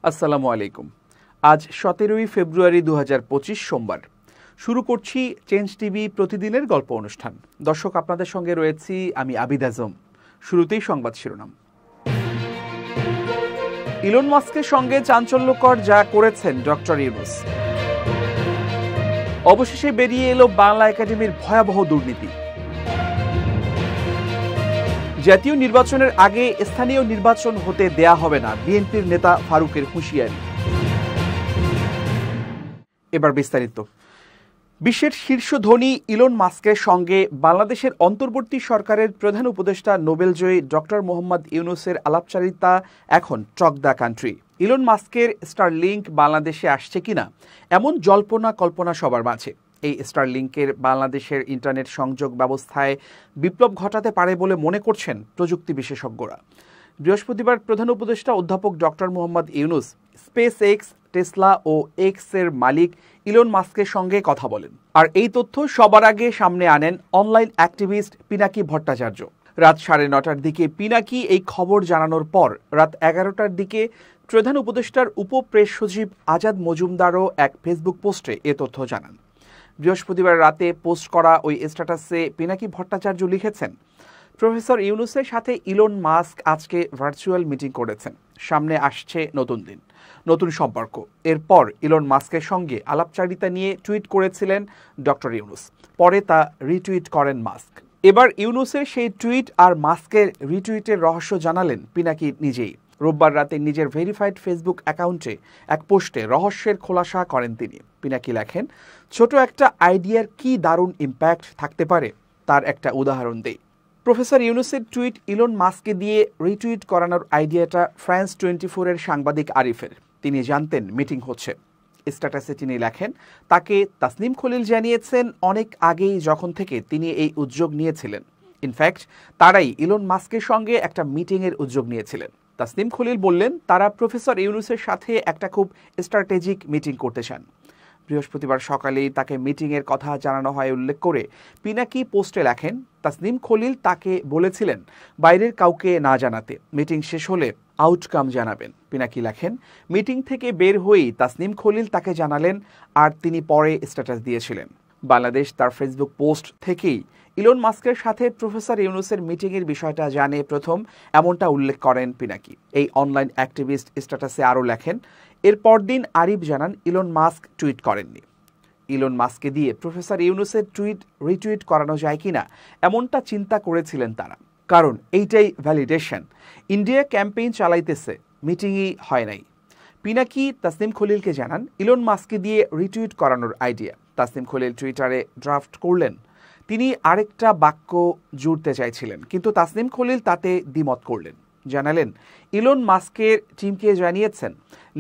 আসসালামু আলাইকুম। আজ 17ই ফেব্রুয়ারি 2025 সোমবার। শুরু করছি চেঞ্জ টিভি প্রতিদিনের গল্প অনুষ্ঠান। দর্শক, আপনাদের সঙ্গে রয়েছি আমি আবিদ আজম। শুরুতেই সংবাদ শিরোনাম। ইলন মাস্কের সঙ্গে চাঞ্চল্যকর যা করেছেন ডক্টর ইউনূস। অবশেষে বেরিয়ে এলো বাংলা একাডেমির ভয়াবহ দুর্নীতি। জাতীয় নির্বাচনের আগে স্থানীয় নির্বাচন হতে দেয়া হবে না, বিএনপির নেতা ফারুকের হুঁশিয়ারি। এবার বিস্তারিত। বিশ্বের শীর্ষ ধনী ইলন মাস্কের সঙ্গে বাংলাদেশের অন্তর্বর্তী সরকারের প্রধান উপদেষ্টা নোবেলজয়ী ডক্টর মোহাম্মদ ইউনূসের আলাপচারিতা এখন টক দ্য কান্ট্রি। ইলন মাস্কের স্টারলিংক বাংলাদেশে আসছে কিনা এমন জল্পনা কল্পনা সবার মাঝে। এই স্টারলিংকের বাংলাদেশের ইন্টারনেট সংযোগ ব্যবস্থায় বিপ্লব ঘটাতে পারে বলে মনে করছেন প্রযুক্তি বিশেষজ্ঞরা। বৃহস্পতিবার প্রধান উপদেষ্টা অধ্যাপক doctor Muhammad Yunus SpaceX, Tesla ও এক্স এর মালিক ইলন মাস্কের সঙ্গে কথা বলেন। আর এই তথ্য সবার আগে সামনে আনেন অনলাইন অ্যাক্টিভিস্ট পিনাকি ভট্টাচার্য। রাত 9:30টার দিকে পিনাকি এই খবর জানানোর পর রাত 11টার দিকে প্রধান উপদেষ্টার উপপ্রেস সচিব আজাদ মজুমদারও এক ফেসবুক পোস্টে এ তথ্য জানান। বৃহস্পতিবার রাতে পোস্ট করা ওই স্ট্যাটাসে পিনাকি ভট্টাচার্য লিখেছেন, প্রফেসর ইউনূসের সাথে ইলন মাস্ক আজকে ভার্চুয়াল মিটিং করেছেন। সামনে আসছে নতুন দিন, নতুন সম্পর্ক। এরপর ইলন মাস্কের সঙ্গে আলাপচারিতা নিয়ে টুইট করেছিলেন ডক্টর ইউনূস। পরে তা রিটুইট করেন মাস্ক। এবার ইউনূসের সেই টুইট আর মাস্কের রিটুইটের রহস্য জানালেন পিনাকি নিজেই। রোববার রাতে নিজের ভেরিফাইড ফেসবুক অ্যাকাউন্টে এক পোস্টে রহস্যের খোলাসা করেন তিনি। পিনাকি লেখেন, ছোট একটা আইডিয়ার কি দারুণ ইম্প্যাক্ট থাকতে পারে তার একটা উদাহরণ দেই। প্রফেসর ইউনূসের টুইট ইলন মাস্ককে দিয়ে রিটুইট করানোর আইডিয়াটা ফ্রান্স 24 এর সাংবাদিক আরিফের। তিনি জানতেন মিটিং হচ্ছে। স্ট্যাটাসে তিনি লেখেন, তাকে তাসনিম খলিল জানিয়েছেন অনেক আগেই, যখন থেকে তিনি এই উদ্যোগ নিয়েছিলেন। ইনফ্যাক্ট তারাই ইলন মাস্কের সঙ্গে একটা মিটিংয়ের উদ্যোগ নিয়েছিলেন। তাসনিম খলিল বললেন তারা প্রফেসর ইউনূসের সাথে একটা খুব স্ট্র্যাটেজিক মিটিং করতে চান। বৃহস্পতিবার সকালেই তাকে মিটিংয়ের কথা জানানো হয় উল্লেখ করে পিনাকি পোস্টে লেখেন, তাসনিম খলিল তাকে বলেছিলেন বাইরের কাউকে না জানাতে, মিটিং শেষ হলে আউটকাম জানাবেন। পিনাকি লেখেন, মিটিং থেকে বের হয়েই তাসনিম খলিল তাকে জানালেন, আর তিনি পরে স্ট্যাটাস দিয়েছিলেন। বাংলাদেশ তার ফেসবুক পোস্ট থেকেই ইলন মাস্কের সাথে প্রফেসর ইউনূসের মিটিংয়ের বিষয়টা জানে প্রথম, এমনটা উল্লেখ করেন পিনাকি। এই অনলাইন অ্যাক্টিভিস্ট স্ট্যাটাসে আরও লেখেন, এর পরদিন আরিফ জানান ইলন মাস্ক টুইট করেননি। ইলন মাস্ককে দিয়ে প্রফেসর ইউনূসের টুইট রিটুইট করানো যায় কিনা এমনটা চিন্তা করেছিলেন তারা, কারণ এইটাই ভ্যালিডেশন। ইন্ডিয়া ক্যাম্পেইন চালাইতেছে, মিটিংই হয় নাই। পিনাকি তাসনিম খলিলকে জানান ইলন মাস্ককে দিয়ে রিটুইট করানোর আইডিয়া। তাসনিম খলিল টুইটারে ড্রাফট করলেন। তিনি আরেকটা বাক্য জুড়তে চাইছিলেন, কিন্তু তাসনিম খলিল তাতে দ্বিমত করলেন। জানালেন ইলন মাস্কের টিমকে জানিয়েছেন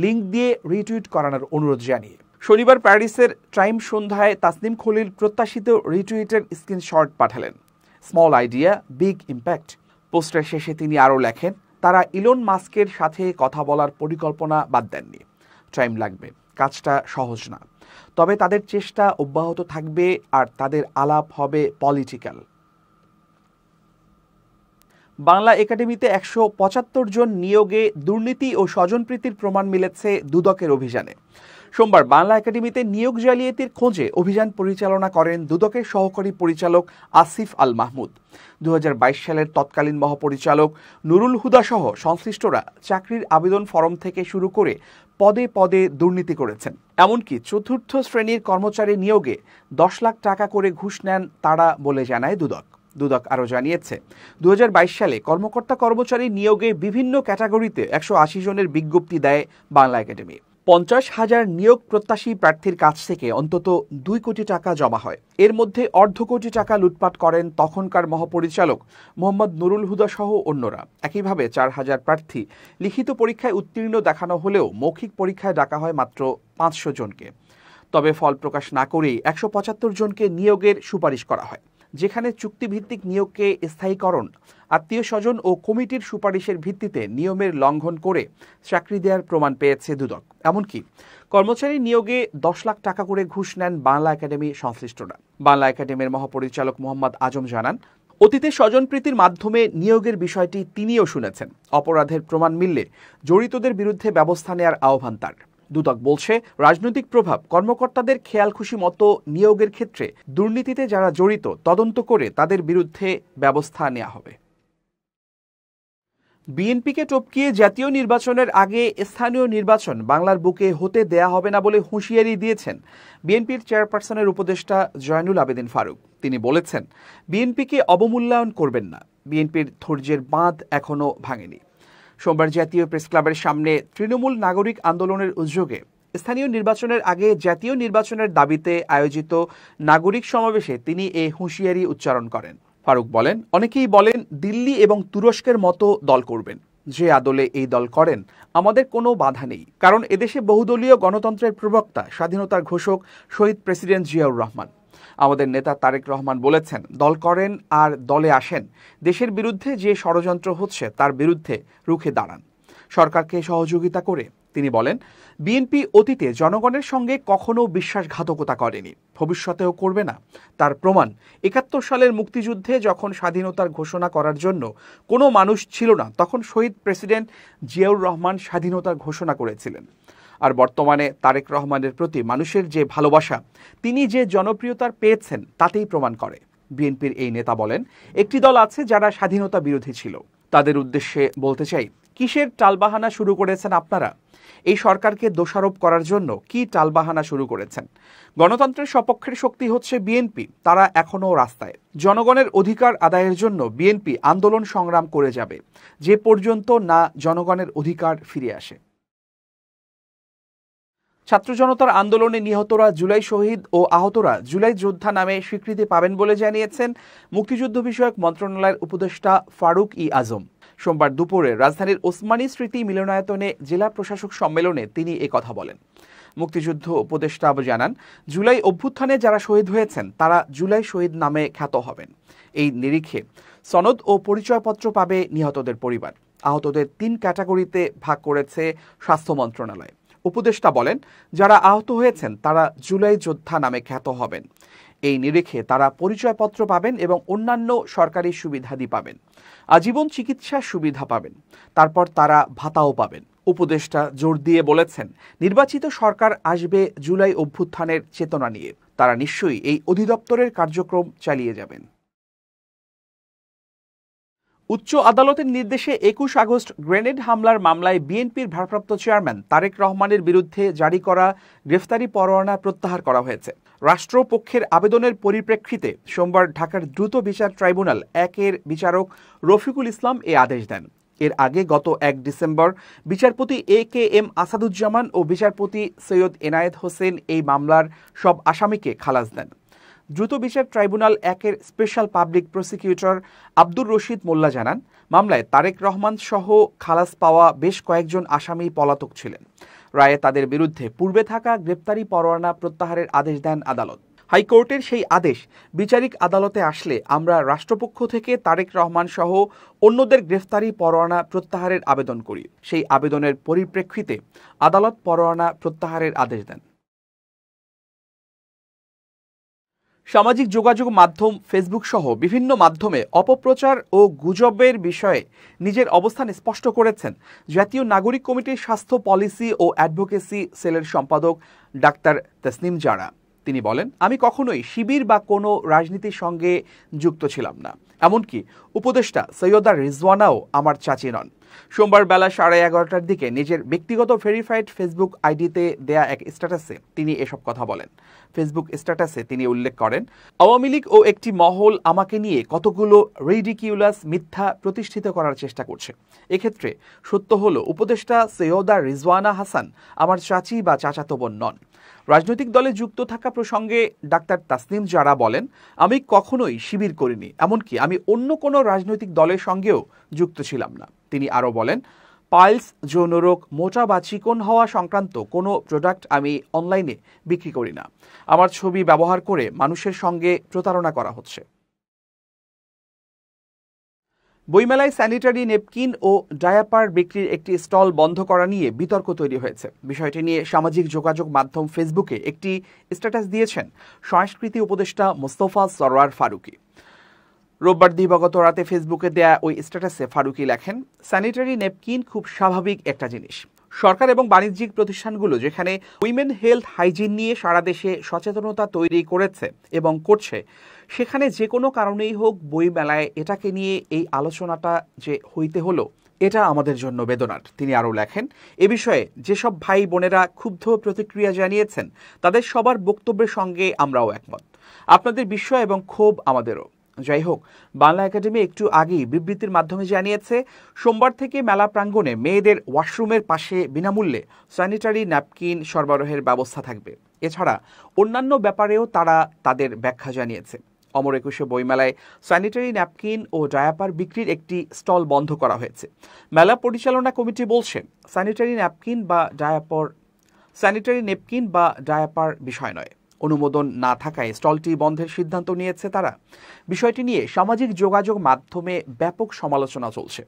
লিঙ্ক দিয়ে রিটুইট করানোর অনুরোধ জানিয়ে। শনিবার প্যারিসের টাইম সন্ধ্যায় তাসনিম খলিল প্রত্যাশিত রিটুইটের স্ক্রিনশট পাঠালেন। Small idea, big impact. পোস্টের শেষে তিনি আরও লেখেন, তারা ইলন মাস্কের সাথে কথা বলার পরিকল্পনা বাদ দেননি। টাইম লাগবে, কাজটা সহজ না, তবে তাদের চেষ্টা অব্যাহত থাকবে আর তাদের আলাপ হবে পলিটিক্যাল। বাংলা একাডেমিতে 175 জন নিয়োগে দুর্নীতি ও স্বজনপ্রীতির প্রমাণ মিলেছে দুদকের অভিযানে। সোমবার বাংলা একাডেমিতে নিয়োগ জালিয়াতির খোঁজে অভিযান পরিচালনা করেন দুদকের সহকারী পরিচালক আসিফ আল মাহমুদ। 2022 সালের তৎকালীন মহাপরিচালক নুরুল হুদা সহ সংশ্লিষ্টরা চাকরির আবেদন ফরম থেকে শুরু করে পদে পদে দুর্নীতি করেছেন। এমনকি চতুর্থ শ্রেণীর কর্মচারী নিয়োগে 10 লাখ টাকা করে ঘুষ নেন তারা বলে জানায় দুদক। দুদক আরও জানিয়েছে, 2022 সালে কর্মকর্তা কর্মচারী নিয়োগে বিভিন্ন ক্যাটাগরিতে 180 জনের বিজ্ঞপ্তি দেয় বাংলা একাডেমি। 50,000 নিয়োগ প্রত্যাশী প্রার্থীর কাছ থেকে অন্তত 2 কোটি টাকা জমা হয়। এর মধ্যে 1.5 কোটি টাকা লুটপাট করেন তখনকার মহাপরিচালক মোহাম্মদ নুরুল হুদা সহ অন্যরা। একইভাবে 4,000 প্রার্থী লিখিত পরীক্ষায় উত্তীর্ণ দেখানো হলেও মৌখিক পরীক্ষায় ডাকা হয় মাত্র 500 জনকে। তবে ফল প্রকাশ না করেই 175 জনকে নিয়োগের সুপারিশ করা হয়। যেখানে চুক্তিভিত্তিক নিয়োগকে স্থায়ীকরণ, আত্মীয় স্বজন ও কমিটির সুপারিশের ভিত্তিতে নিয়মের লঙ্ঘন করে চাকরি দেওয়ার প্রমাণ পেয়েছে দুদক। এমনকি কর্মচারী নিয়োগে 10 লাখ টাকা করে ঘুষ নেন বাংলা একাডেমি সংশ্লিষ্টরা। বাংলা একাডেমির মহাপরিচালক মোহাম্মদ আজম জানান, অতীতে স্বজনপ্রীতির মাধ্যমে নিয়োগের বিষয়টি তিনিও শুনেছেন। অপরাধের প্রমাণ মিললে জড়িতদের বিরুদ্ধে ব্যবস্থা নেওয়ার আহ্বান তার। দুদক বলছে, রাজনৈতিক প্রভাব কর্মকর্তাদের খেয়ালখুশি মতো নিয়োগের ক্ষেত্রে দুর্নীতিতে যারা জড়িত তদন্ত করে তাদের বিরুদ্ধে ব্যবস্থা নেওয়া হবে। বিএনপিকে টপকিয়ে জাতীয় নির্বাচনের আগে স্থানীয় নির্বাচন বাংলার বুকে হতে দেয়া হবে না বলে হুঁশিয়ারি দিয়েছেন বিএনপির চেয়ারপারসনের উপদেষ্টা জয়নুল আবেদিন ফারুক। তিনি বলেছেন, বিএনপিকে অবমূল্যায়ন করবেন না, বিএনপির ধৈর্যের বাঁধ এখনও ভাঙেনি। সোমবার জাতীয় প্রেসক্লাবের সামনে তৃণমূল নাগরিক আন্দোলনের উদ্যোগে স্থানীয় নির্বাচনের আগে জাতীয় নির্বাচনের দাবিতে আয়োজিত নাগরিক সমাবেশে তিনি এ হুঁশিয়ারি উচ্চারণ করেন। ফারুক বলেন, অনেকেই বলেন দিল্লি এবং তুরস্কের মতো দল করবেন। যে আদলে এই দল করেন আমাদের কোনো বাধা নেই, কারণ এদেশে বহুদলীয় গণতন্ত্রের প্রবক্তা, স্বাধীনতার ঘোষক শহীদ প্রেসিডেন্ট জিয়াউর রহমান। আমাদের নেতা তারেক রহমান বলেছেন, দল করেন আর দলে আসেন, দেশের বিরুদ্ধে যে ষড়যন্ত্র হচ্ছে তার বিরুদ্ধে রুখে দাঁড়ান, সরকারকে সহযোগিতা করে। তিনি বলেন, বিএনপি অতীতে জনগণের সঙ্গে কখনো বিশ্বাসঘাতকতা করেনি, ভবিষ্যতেও করবে না। তার প্রমাণ ৭১ সালের মুক্তিযুদ্ধে যখন স্বাধীনতার ঘোষণা করার জন্য কোনো মানুষ ছিল না, তখন শহীদ প্রেসিডেন্ট জিয়াউর রহমান স্বাধীনতার ঘোষণা করেছিলেন। আর বর্তমানে তারেক রহমানের প্রতি মানুষের যে ভালোবাসা, তিনি যে জনপ্রিয়তার পেয়েছেন তাতেই প্রমাণ করে। বিএনপির এই নেতা বলেন, একটি দল আছে যারা স্বাধীনতা বিরোধী ছিল, তাদের উদ্দেশ্যে বলতে চাই, কিসের টালবাহানা শুরু করেছেন আপনারা? এই সরকারকে দোষারোপ করার জন্য কি টালবাহানা শুরু করেছেন? গণতন্ত্রের সপক্ষের শক্তি হচ্ছে বিএনপি, তারা এখনও রাস্তায়। জনগণের অধিকার আদায়ের জন্য বিএনপি আন্দোলন সংগ্রাম করে যাবে, যে পর্যন্ত না জনগণের অধিকার ফিরে আসে। ছাত্র জনতার আন্দোলনে নিহতরা জুলাই শহীদ ও আহতরা জুলাই যোদ্ধা নামে স্বীকৃতি পাবেন বলে জানিয়েছেন মুক্তিযুদ্ধ বিষয়ক মন্ত্রণালয়ের উপদেষ্টা ফারুক ই আজম। সোমবার দুপুরে রাজধানীর ওসমানী স্মৃতি মিলনায়তনে জেলা প্রশাসক সম্মেলনে তিনি কথা বলেন। মুক্তিযুদ্ধ উপদেষ্টা জানান, জুলাই অভ্যুত্থানে যারা শহীদ হয়েছেন তারা জুলাই শহীদ নামে খ্যাত হবেন। এই নিরিখে সনদ ও পরিচয়পত্র পাবে নিহতদের পরিবার। আহতদের ৩ ক্যাটাগরিতে ভাগ করেছে স্বাস্থ্য মন্ত্রণালয়। উপদেষ্টা বলেন, যারা আহত হয়েছেন তারা জুলাই যোদ্ধা নামে খ্যাত হবেন। এই নিরিখে তারা পরিচয়পত্র পাবেন এবং অন্যান্য সরকারি সুবিধাদি পাবেন, আজীবন চিকিৎসা সুবিধা পাবেন, তারপর তারা ভাতাও পাবেন। উপদেষ্টা জোর দিয়ে বলেছেন, নির্বাচিত সরকার আসবে জুলাই অভ্যুত্থানের চেতনা নিয়ে, তারা নিশ্চয়ই এই অধিদপ্তরের কার্যক্রম চালিয়ে যাবেন। উচ্চ আদালতের নির্দেশে ২১ আগস্ট গ্রেনেড হামলার মামলায় বিএনপির ভারপ্রাপ্ত চেয়ারম্যান তারেক রহমানের বিরুদ্ধে জারি করা গ্রেফতারি পরোয়ানা প্রত্যাহার করা হয়েছে। রাষ্ট্রপক্ষের আবেদনের পরিপ্রেক্ষিতে সোমবার ঢাকার দ্রুত বিচার ট্রাইব্যুনাল ১-এর বিচারক রফিকুল ইসলাম এ আদেশ দেন। এর আগে গত ১ ডিসেম্বর বিচারপতি AKM আসাদুজ্জামান ও বিচারপতি সৈয়দ এনায়েত হোসেন এই মামলার সব আসামিকে খালাস দেন। দ্রুত বিচার ট্রাইব্যুনাল ১-এর special public prosecutor Abdur Rashid Mollah জানান, মামলায় তারেক রহমান সহ খালাস পাওয়া বেশ কয়েকজন আসামি পলাতক ছিলেন। রায়ে তাদের বিরুদ্ধে পূর্বে থাকা গ্রেপ্তারি পরোয়ানা প্রত্যাহারের আদেশ দেন আদালত। হাইকোর্টের সেই আদেশ বিচারিক আদালতে আসলে আমরা রাষ্ট্রপক্ষ থেকে তারেক রহমান সহ অন্যদের গ্রেফতারি পরোয়ানা প্রত্যাহারের আবেদন করি। সেই আবেদনের পরিপ্রেক্ষিতে আদালত পরোয়ানা প্রত্যাহারের আদেশ দেন। সামাজিক যোগাযোগ মাধ্যম ফেসবুক সহ বিভিন্ন মাধ্যমে অপপ্রচার ও গুজবের বিষয়ে নিজের অবস্থান স্পষ্ট করেছেন জাতীয় নাগরিক কমিটির স্বাস্থ্য পলিসি ও অ্যাডভোকেসি সেলের সম্পাদক ডাক্তার তাসনিম জারা। তিনি বলেন, আমি কখনোই শিবির বা কোনো রাজনীতির সঙ্গে যুক্ত ছিলাম না, এমনকি উপদেষ্টা সৈয়দা রিজওয়ানাও আমার চাচি নন। সোমবার বেলা 11:30টার দিকে নিজের ব্যক্তিগত ভেরিফাইড ফেসবুক আইডিতে দেয়া এক স্ট্যাটাসে তিনি এসব কথা বলেন। ফেসবুক স্ট্যাটাসে তিনি উল্লেখ করেন, আওয়ামী লীগ ও একটি মহল আমাকে নিয়ে কতগুলো রিডিকিউলাস মিথ্যা প্রতিষ্ঠিত করার চেষ্টা করছে। এক্ষেত্রে সত্য হলো উপদেষ্টা সৈয়দা রিজওয়ানা হাসান আমার চাচি বা চাচাতো বোন নন। রাজনৈতিক দলে যুক্ত থাকা প্রসঙ্গে ডাক্তার তাসনিম জারা বলেন, আমি কখনোই শিবির করিনি, এমনকি আমি অন্য কোনো রাজনৈতিক দলের সঙ্গেও যুক্ত ছিলাম না। তিনি আরও বলেন, পাইলস, যৌনরোগ, মোটা বা চিকন হওয়া সংক্রান্ত কোনো প্রোডাক্ট আমি অনলাইনে বিক্রি করি না। আমার ছবি ব্যবহার করে মানুষের সঙ্গে প্রতারণা করা হচ্ছে। বইমেলায় স্যানিটারি নেপকিন ও ডায়াপার বিক্রির একটি স্টল বন্ধ করা নিয়ে বিতর্ক তৈরি হয়েছে। বিষয়টি নিয়ে সামাজিক যোগাযোগ মাধ্যম ফেসবুকে একটি স্ট্যাটাস দিয়েছেন সংস্কৃতি উপদেষ্টা মোস্তফা সরওয়ার ফারুকী। রোববার দিবাগত রাতে ফেসবুকে দেয়া ওই স্ট্যাটাসে ফারুকী লেখেন, স্যানিটারি ন্যাপকিন খুব স্বাভাবিক একটা জিনিস। সরকার এবং বাণিজ্যিক প্রতিষ্ঠানগুলো যেখানে উইমেন হেলথ হাইজিন নিয়ে সারা দেশে সচেতনতা তৈরি করেছে এবং করছে, সেখানে যে কোনো কারণেই হোক বইমেলায় এটাকে নিয়ে এই আলোচনাটা যে হইতে হলো, এটা আমাদের জন্য বেদনার। তিনি আরও লেখেন, এ বিষয়ে যেসব ভাই বোনেরা ক্ষুব্ধ প্রতিক্রিয়া জানিয়েছেন তাদের সবার বক্তব্যের সঙ্গে আমরাও একমত। আপনাদের বিস্ময় এবং ক্ষোভ আমাদেরও। যাই হোক, বাংলা একাডেমি একটু আগেই বিবৃতির মাধ্যমে জানিয়েছে, সোমবার থেকে মেলা প্রাঙ্গণে মেয়েদের ওয়াশরুমের পাশে বিনামূল্যে স্যানিটারি ন্যাপকিন সরবরাহের ব্যবস্থা থাকবে। এছাড়া অন্যান্য ব্যাপারেও তারা তাদের ব্যাখ্যা জানিয়েছে। অমর একুশে বইমেলায় স্যানিটারি ন্যাপকিন ও ডায়াপার বিক্রির একটি স্টল বন্ধ করা হয়েছে। মেলা পরিচালনা কমিটি বলছে, স্যানিটারি ন্যাপকিন বা ডায়াপার বিষয় নয়। অনুমোদন না থাকায় স্টলটি বন্ধের সিদ্ধান্ত নিয়েছে তারা। বিষয়টি নিয়ে সামাজিক যোগাযোগ মাধ্যমে ব্যাপক সমালোচনা চলছে।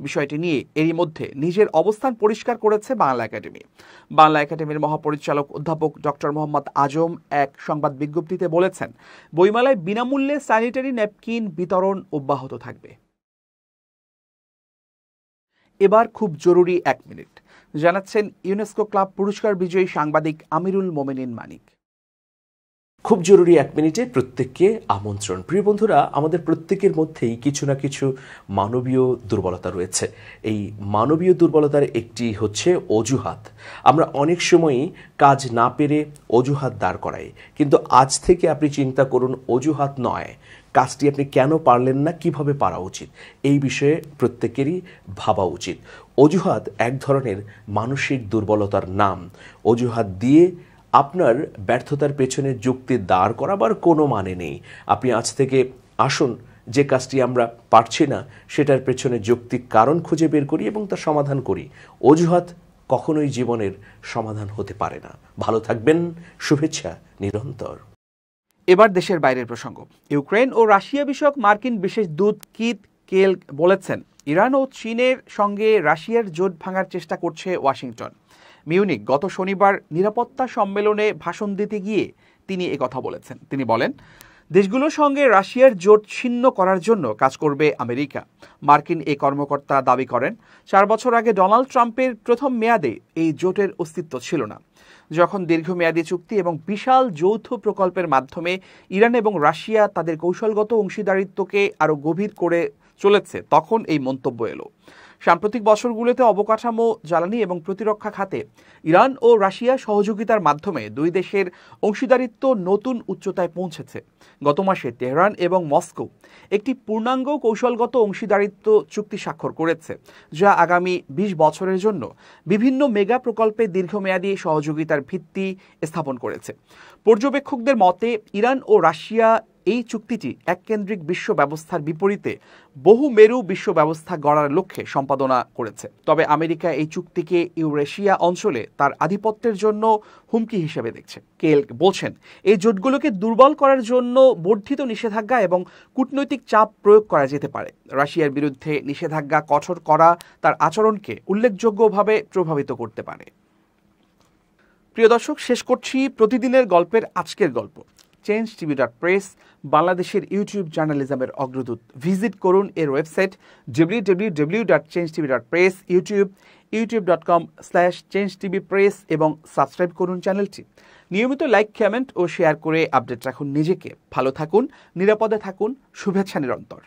বিষয়টি নিয়ে এরই মধ্যে নিজের অবস্থান পরিষ্কার করেছে বাংলা একাডেমি। বাংলা একাডেমির মহাপরিচালক অধ্যাপক ডক্টর মোহাম্মদ আজম এক সংবাদ বিজ্ঞপ্তিতে বলেছেন, বইমেলায় বিনামূল্যে স্যানিটারি ন্যাপকিন বিতরণ অব্যাহত থাকবে। এবার খুব জরুরি 1 মিনিট জানাচ্ছেন ইউনেস্কো ক্লাব পুরস্কার বিজয়ী সাংবাদিক আমিরুল মোমিনিন মানিক। খুব জরুরি 1 মিনিটে প্রত্যেককে আমন্ত্রণ। প্রিয় বন্ধুরা, আমাদের প্রত্যেকের মধ্যেই কিছু না কিছু মানবীয় দুর্বলতা রয়েছে। এই মানবীয় দুর্বলতার একটি হচ্ছে অজুহাত। আমরা অনেক সময়ই কাজ না পেরে অজুহাত দাঁড় করাই, কিন্তু আজ থেকে আপনি চিন্তা করুন, অজুহাত নয়, কাজটি আপনি কেন পারলেন না, কিভাবে পারা উচিত, এই বিষয়ে প্রত্যেকেরই ভাবা উচিত। অজুহাত এক ধরনের মানসিক দুর্বলতার নাম। অজুহাত দিয়ে আপনার ব্যর্থতার পেছনে যুক্তি দাঁড় করাবার কোনো মানে নেই। আপনি আজ থেকে আসুন, যে কাজটি আমরা পারছি না সেটার পেছনে যৌক্তিক কারণ খুঁজে বের করি এবং তার সমাধান করি। অজুহাত কখনোই জীবনের সমাধান হতে পারে না। ভালো থাকবেন, শুভেচ্ছা নিরন্তর। এবার দেশের বাইরের প্রসঙ্গ। ইউক্রেন ও রাশিয়া বিষয়ক মার্কিন বিশেষ দূত কিথ কেলগ বলেছেন, ইরান ও চীনের সঙ্গে রাশিয়ার জোট ভাঙার চেষ্টা করছে ওয়াশিংটন। মিউনিক গত শনিবার নিরাপত্তা সম্মেলনে ভাষণ দিতে গিয়ে তিনি একথা বলেছেন। তিনি বলেন, দেশগুলোর সঙ্গে রাশিয়ার জোট ছিন্ন করার জন্য কাজ করবে আমেরিকা। মার্কিন এই কর্মকর্তা দাবি করেন, 4 বছর আগে ডোনাল্ড ট্রাম্পের প্রথম মেয়াদে এই জোটের অস্তিত্ব ছিল না। যখন দীর্ঘমেয়াদী চুক্তি এবং বিশাল যৌথ প্রকল্পের মাধ্যমে ইরান এবং রাশিয়া তাদের কৌশলগত অংশীদারিত্বকে আরও গভীর করে চলেছে, তখন এই মন্তব্য এলো। সাম্প্রতিক বছরগুলোতে অবকাঠামো, জ্বালানি এবং প্রতিরক্ষা খাতে ইরান ও রাশিয়া সহযোগিতার মাধ্যমে দুই দেশের অংশীদারিত্ব নতুন উচ্চতায় পৌঁছেছে। গত মাসে তেহরান এবং মস্কো একটি পূর্ণাঙ্গ কৌশলগত অংশীদারিত্ব চুক্তি স্বাক্ষর করেছে, যা আগামী 20 বছরের জন্য বিভিন্ন মেগা প্রকল্পে দীর্ঘমেয়াদী সহযোগিতার ভিত্তি স্থাপন করেছে। পর্যবেক্ষকদের মতে, ইরান ও রাশিয়া এই চুক্তিটি এককেন্দ্রিক বিশ্ব ব্যবস্থার বিপরীতে বহু মেরু বিশ্ব ব্যবস্থা গড়ার লক্ষ্যে সম্পাদনা করেছে। তবে আমেরিকা এই চুক্তিকে ইউরেশিয়া অঞ্চলে তার আধিপত্যের জন্য হুমকি হিসেবে দেখছে। কেলগ বলছেন, এই জোটগুলোকে দুর্বল করার জন্য বর্ধিত নিষেধাজ্ঞা এবং কূটনৈতিক চাপ প্রয়োগ করা যেতে পারে। রাশিয়ার বিরুদ্ধে নিষেধাজ্ঞা কঠোর করা তার আচরণকে উল্লেখযোগ্যভাবে প্রভাবিত করতে পারে। প্রিয় দর্শক, শেষ করছি প্রতিদিনের গল্পের আজকের গল্প। changetv.press বাংলাদেশের ইউটিউব জার্নালিজমের অগ্রদূত। ভিজিট করুন এর ওয়েবসাইট www.changetv.press, youtube.com/changetvpress এবং সাবস্ক্রাইব করুন চ্যানেলটি। নিয়মিত লাইক, কমেন্ট ও শেয়ার করে আপডেট রাখুন নিজেকে। ভালো থাকুন, নিরাপদে থাকুন, শুভেচ্ছা নিরন্তর।